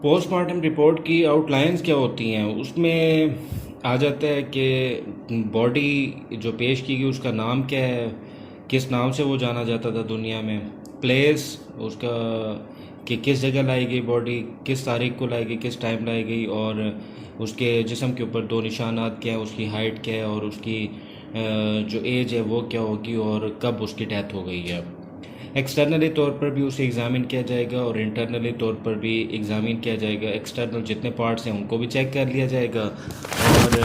Postmortem report की outlines क्या होती हैं उसमें आ जाता है कि बॉडी जो पेश की गई उसका नाम क्या है, किस नाम से वो जाना जाता था दुनिया में, प्लेस उसका कि किस जगह लाई गई बॉडी, किस तारीख को लाई गई, किस टाइम लाई गई, और उसके जिस्म के ऊपर दो निशानात क्या है, उसकी हाइट क्या है, और उसकी जो एज है वो क्या होगी, और कब उसकी डेथ हो गई है। एक्सटर्नली तौर पर भी उसे एग्ज़ामिन किया जाएगा और इंटरनली तौर पर भी एग्ज़ामिन किया जाएगा। एक्सटर्नल जितने पार्ट्स हैं उनको भी चेक कर लिया जाएगा, और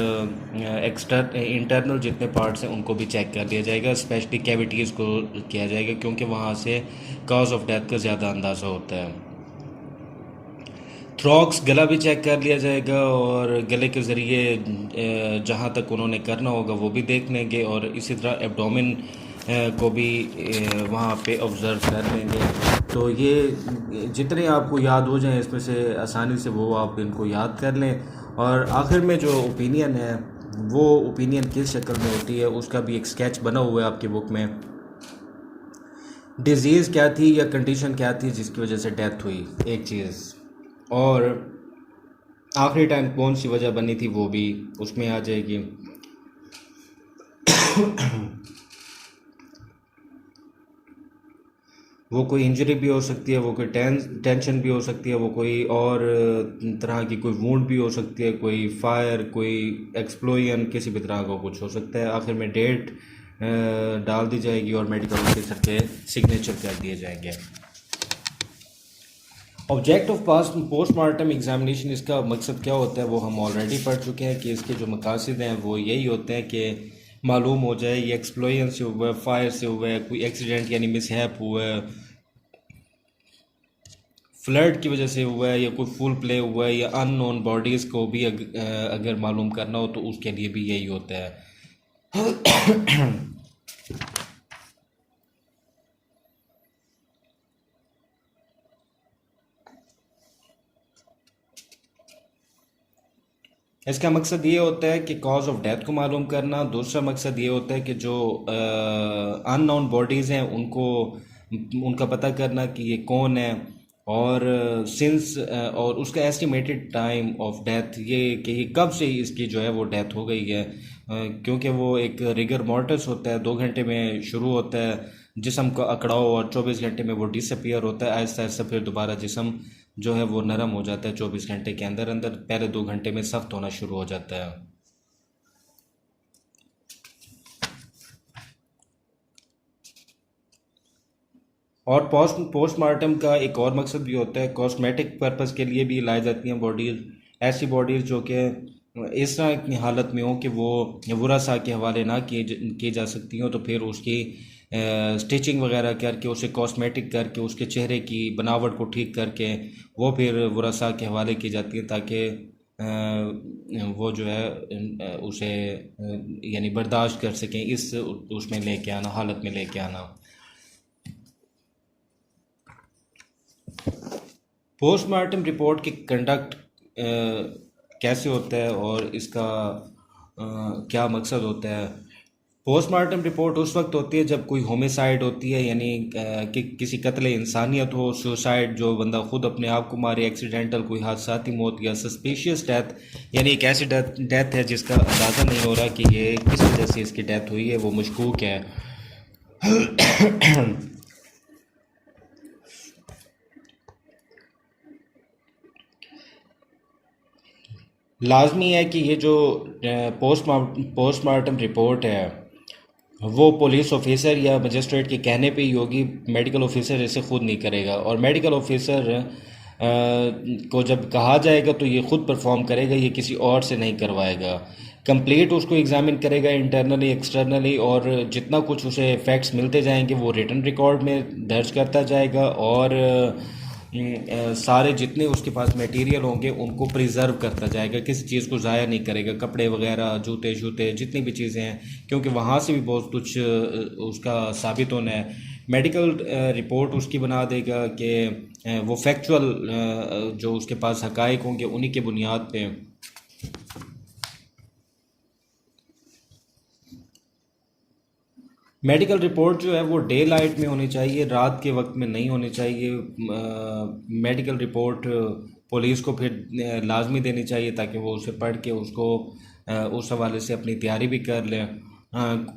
इंटरनल जितने पार्ट्स हैं उनको भी चेक कर लिया जाएगा। स्पेशली कैविटीज़ को किया जाएगा क्योंकि वहाँ से कॉज ऑफ डेथ का ज़्यादा अंदाज़ा होता है। थ्रॉक्स गला भी चेक कर लिया जाएगा और गले के ज़रिए जहाँ तक उन्होंने करना होगा वो भी देख लेंगे, और इसी तरह एब्डोमेन को भी वहाँ पे ऑब्ज़र्व कर लेंगे। तो ये जितने आपको याद हो जाएं इसमें से आसानी से वो आप इनको याद कर लें। और आखिर में जो ओपिनियन है वो ओपिनियन किस शक्ल में होती है उसका भी एक स्केच बना हुआ है आपकी बुक में। डिज़ीज़ क्या थी या कंडीशन क्या थी जिसकी वजह से डेथ हुई, एक चीज़, और आखिरी टाइम कौन सी वजह बनी थी वो भी उसमें आ जाएगी। वो कोई इंजरी भी हो सकती है, वो कोई टेंशन भी हो सकती है, वो कोई और तरह की कोई वूंड भी हो सकती है, कोई फायर, कोई एक्सप्लोजन, किसी भी तरह का कुछ हो सकता है। आखिर में डेट डाल दी जाएगी और मेडिकल ऑफिसर के सिग्नेचर कर दिए जाएंगे। Object of pass postmortem examination, इसका मकसद क्या होता है वो हम ऑलरेडी पढ़ चुके हैं कि इसके जो मकासद हैं वो यही होते हैं कि मालूम हो जाए ये एक्सप्लोजन से हुआ है, फायर से हुआ है, कोई एक्सीडेंट यानी मिसहैप हुआ है, फ्लड की वजह से हुआ है, या कोई फुल प्ले हुआ है, या अननोन बॉडीज़ को भी अगर मालूम करना हो तो उसके लिए भी यही होता है। इसका मकसद ये होता है कि कॉज ऑफ डेथ को मालूम करना। दूसरा मकसद ये होता है कि जो अननोन बॉडीज़ हैं उनको उनका पता करना कि ये कौन है, और सिंस और उसका एस्टिमेटेड टाइम ऑफ डेथ, ये कि ये कब से इसकी जो है वो डेथ हो गई है। क्योंकि वो एक रिगर मोर्टिस होता है, 2 घंटे में शुरू होता है जिस्म का अकड़ाव, और 24 घंटे में वो डिसअपियर होता है आहिस्ता आहिस्ता। फिर दोबारा जिस्म जो है वो नरम हो जाता है 24 घंटे के अंदर अंदर। पहले 2 घंटे में सख्त होना शुरू हो जाता है। और पोस्टमार्टम का एक और मकसद भी होता है, कॉस्मेटिक पर्पस के लिए भी लाई जाती हैं बॉडीज़। ऐसी बॉडीज़ जो कि इस तरह की हालत में हो कि वो वरासा के हवाले ना की जा सकती हो, तो फिर उसकी स्टिचिंग वगैरह करके, उसे कॉस्मेटिक करके, उसके चेहरे की बनावट को ठीक करके वो फिर वरासा के हवाले की जाती है, ताकि वो जो है उसे यानी बर्दाश्त कर सकें इस उसमें लेके आना, हालत में लेके आना। पोस्टमार्टम रिपोर्ट की कंडक्ट कैसे होता है और इसका क्या मकसद होता है। पोस्टमार्टम रिपोर्ट उस वक्त होती है जब कोई होमिसाइड होती है, यानी कि किसी कत्ल इंसानियत हो, सुसाइड, जो बंदा खुद अपने आप को मारे, एक्सीडेंटल कोई हादसाती मौत, या सस्पिशियस डेथ, यानी एक ऐसी डेथ है जिसका अंदाज़ा नहीं हो रहा कि ये किस वजह से इसकी डेथ हुई है, वो मशकूक है। लाजमी है कि ये जो पोस्टमार्टम रिपोर्ट है वो पुलिस ऑफिसर या मजिस्ट्रेट के कहने पे ही होगी। मेडिकल ऑफिसर इसे खुद नहीं करेगा, और मेडिकल ऑफिसर को जब कहा जाएगा तो ये खुद परफॉर्म करेगा, ये किसी और से नहीं करवाएगा। कंप्लीट उसको एग्जामिन करेगा इंटरनली एक्सटर्नली, और जितना कुछ उसे फैक्ट्स मिलते जाएंगे वो रिटन रिकॉर्ड में दर्ज करता जाएगा, और सारे जितने उसके पास मटेरियल होंगे उनको प्रिजर्व करता जाएगा, किसी चीज़ को ज़ाया नहीं करेगा, कपड़े वगैरह, जूते शूते, जितनी भी चीज़ें हैं, क्योंकि वहाँ से भी बहुत कुछ उसका साबित होना है। मेडिकल रिपोर्ट उसकी बना देगा कि वो फैक्चुअल जो उसके पास हकाइक होंगे उन्हीं के बुनियाद पे। मेडिकल रिपोर्ट जो है वो डे लाइट में होनी चाहिए, रात के वक्त में नहीं होनी चाहिए। मेडिकल रिपोर्ट पुलिस को फिर लाजमी देनी चाहिए ताकि वो उसे पढ़ के उसको उस हवाले से अपनी तैयारी भी कर लें।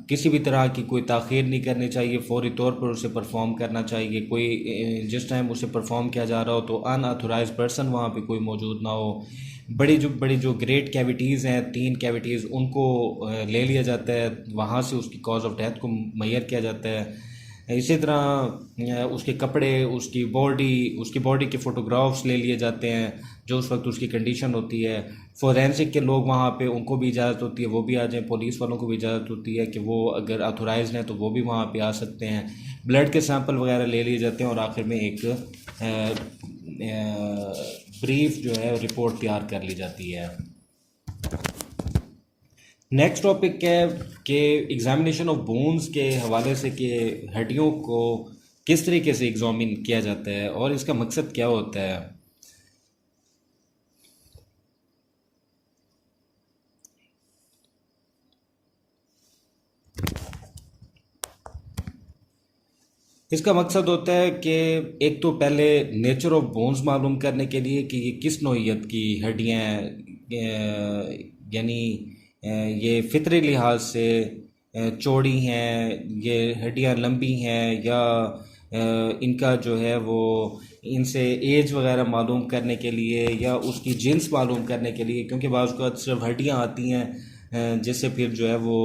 किसी भी तरह की कोई ताख़ीर नहीं करनी चाहिए, फौरी तौर पर उसे परफॉर्म करना चाहिए। कोई जिस टाइम उसे परफॉर्म किया जा रहा हो तो अनऑथोराइज पर्सन वहाँ पे कोई मौजूद ना हो। बड़ी जो ग्रेट कैविटीज़ हैं, 3 कैविटीज़, उनको ले लिया जाता है, वहाँ से उसकी कॉज ऑफ डेथ को मुय्यर किया जाता है। इसी तरह उसके कपड़े, उसकी बॉडी के फ़ोटोग्राफ्स ले लिए जाते हैं जो उस वक्त उसकी कंडीशन होती है। फोरेंसिक के लोग वहाँ पे, उनको भी इजाज़त होती है वो भी आ जाएं, पुलिस वालों को भी इजाज़त होती है कि वो अगर ऑथोराइज्ड हैं तो वो भी वहाँ पे आ सकते हैं। ब्लड के सैंपल वगैरह ले लिए जाते हैं और आखिर में एक ब्रीफ जो है रिपोर्ट तैयार कर ली जाती है। नेक्स्ट टॉपिक है कि एग्ज़ामिनेशन ऑफ बोन्स के हवाले से कि हड्डियों को किस तरीके से एग्जामिन किया जाता है और इसका मकसद क्या होता है। इसका मकसद होता है कि एक तो पहले नेचर ऑफ बोन्स मालूम करने के लिए कि ये किस नौइयत की हड्डियाँ हैं, यानी ये फितरी लिहाज से चौड़ी हैं, ये हड्डियाँ लंबी हैं, या इनका जो है वो इनसे एज वगैरह मालूम करने के लिए या उसकी जिन्स मालूम करने के लिए, क्योंकि बाज़ का सिर्फ हड्डियाँ आती हैं जिससे फिर जो है वो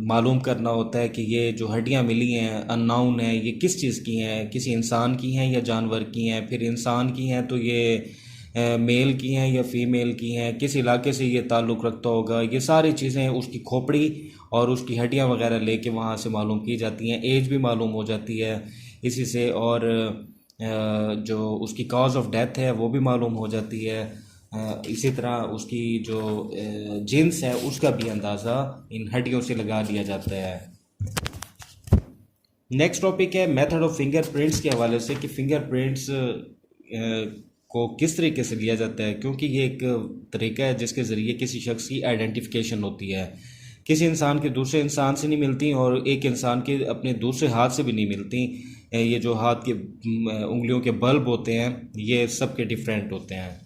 मालूम करना होता है कि ये जो हड्डियाँ मिली हैं अननाउन हैं, ये किस चीज़ की हैं, किसी इंसान की हैं या जानवर की हैं। फिर इंसान की हैं तो ये मेल की हैं या फीमेल की हैं, किस इलाके से ये ताल्लुक़ रखता होगा, ये सारी चीज़ें उसकी खोपड़ी और उसकी हड्डियाँ वगैरह लेके वहाँ से मालूम की जाती हैं। एज भी मालूम हो जाती है इसी से, और जो उसकी कॉज ऑफ डेथ है वो भी मालूम हो जाती है। इसी तरह उसकी जो जिन्स है उसका भी अंदाज़ा इन हड्डियों से लगा लिया जाता है। नेक्स्ट टॉपिक है मेथड ऑफ फिंगरप्रिंट्स के हवाले से कि फिंगरप्रिंट्स को किस तरीके से लिया जाता है, क्योंकि ये एक तरीका है जिसके ज़रिए किसी शख्स की आइडेंटिफिकेशन होती है। किसी इंसान के दूसरे इंसान से नहीं मिलती और एक इंसान के अपने दूसरे हाथ से भी नहीं मिलती। ये जो हाथ के उंगलियों के बल्ब होते हैं ये सब के डिफरेंट होते हैं।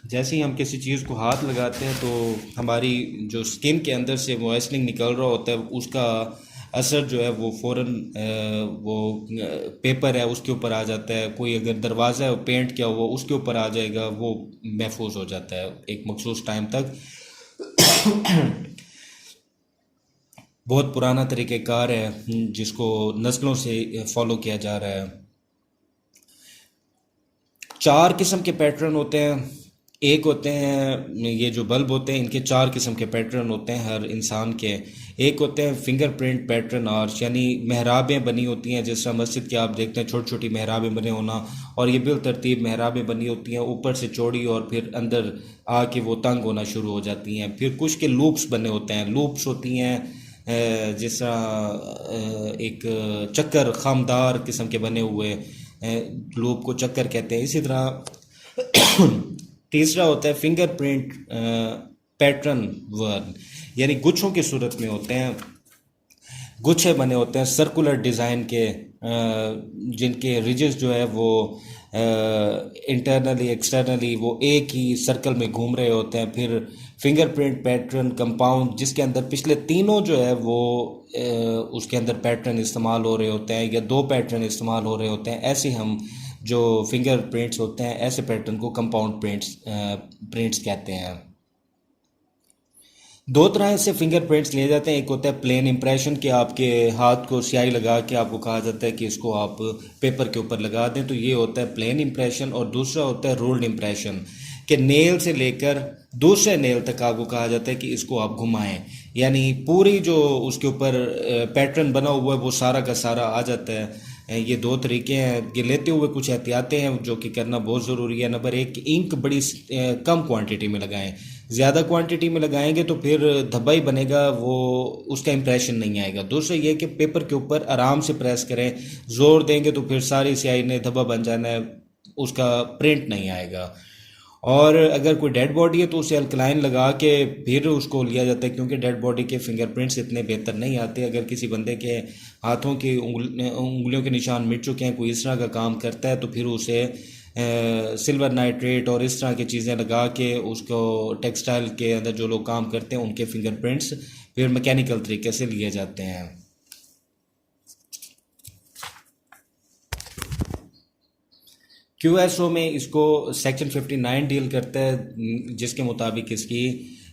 जैसे ही हम किसी चीज़ को हाथ लगाते हैं तो हमारी जो स्किन के अंदर से मॉइस्चरिंग निकल रहा होता है उसका असर जो है वो फ़ौरन वो पेपर है उसके ऊपर आ जाता है। कोई अगर दरवाज़ा है पेंट किया हुआ उसके ऊपर आ जाएगा, वो महफूज हो जाता है एक मखसूस टाइम तक। बहुत पुराना तरीक़ेकार है जिसको नस्लों से फॉलो किया जा रहा है। 4 किस्म के पैटर्न होते हैं। एक होते हैं ये जो बल्ब होते हैं इनके 4 किस्म के पैटर्न होते हैं हर इंसान के। एक होते हैं फिंगरप्रिंट पैटर्न आर्च, यानी मेहराबें बनी होती हैं, जिस तरह मस्जिद के आप देखते हैं छोटी छोटी मेहराबें बने होना, और ये बिल तरतीब मेहराबें बनी होती हैं, ऊपर से चौड़ी और फिर अंदर आके वो तंग होना शुरू हो जाती हैं। फिर कुछ के लूप्स बने होते हैं, लूप्स होती हैं जिस तरह एक चक्कर खामदार किस्म के बने हुए लूप को चक्कर कहते हैं। इसी तरह तीसरा होता है फिंगरप्रिंट पैटर्न वर्न, यानी गुच्छों की सूरत में होते हैं। गुच्छे बने होते हैं सर्कुलर डिज़ाइन के जिनके रिजेस जो है वो इंटरनली एक्सटर्नली वो एक ही सर्कल में घूम रहे होते हैं। फिर फिंगरप्रिंट पैटर्न कंपाउंड जिसके अंदर पिछले तीनों जो है वो उसके अंदर पैटर्न इस्तेमाल हो रहे होते हैं या 2 पैटर्न इस्तेमाल हो रहे होते हैं। ऐसे हम जो फिंगर प्रिंट्स होते हैं ऐसे पैटर्न को कंपाउंड प्रिंट्स कहते हैं। 2 तरह से फिंगर प्रिंट्स लिए जाते हैं। एक होता है प्लेन इम्प्रेशन कि आपके हाथ को स्याही लगा के आपको कहा जाता है कि इसको आप पेपर के ऊपर लगा दें, तो ये होता है प्लेन इम्प्रेशन। और दूसरा होता है रोल्ड इम्प्रेशन कि नेल से लेकर दूसरे नेल तक आपको कहा जाता है कि इसको आप घुमाएं, यानी पूरी जो उसके ऊपर पैटर्न बना हुआ है वो सारा का सारा आ जाता है। ये 2 तरीके हैं। ये लेते हुए कुछ एहतियातें हैं जो कि करना बहुत ज़रूरी है। नंबर 1, इंक बड़ी कम क्वांटिटी में लगाएं। ज़्यादा क्वांटिटी में लगाएंगे तो फिर धब्बा ही बनेगा, वो उसका इम्प्रेशन नहीं आएगा। दूसरा ये कि पेपर के ऊपर आराम से प्रेस करें, ज़ोर देंगे तो फिर सारी स्याही ने धब्बा बन जाना है, उसका प्रिंट नहीं आएगा। और अगर कोई डेड बॉडी है तो उसे अल्कलाइन लगा के फिर उसको लिया जाता है, क्योंकि डेड बॉडी के फिंगरप्रिंट्स इतने बेहतर नहीं आते। अगर किसी बंदे के हाथों की उंगलियों के निशान मिट चुके हैं, कोई इस तरह का काम करता है, तो फिर उसे सिल्वर नाइट्रेट और इस तरह की चीज़ें लगा के उसको टेक्सटाइल के अंदर जो लोग काम करते हैं उनके फिंगरप्रिंट्स फिर मैकेनिकल तरीके से लिए जाते हैं। क्यूएसओ में इसको सेक्शन 59 डील करता है, जिसके मुताबिक इसकी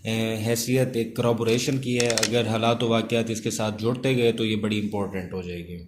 हैसियत एक करॉबोरेशन की है। अगर हालात व वाक़यात इसके साथ जुड़ते गए तो ये बड़ी इंपॉर्टेंट हो जाएगी।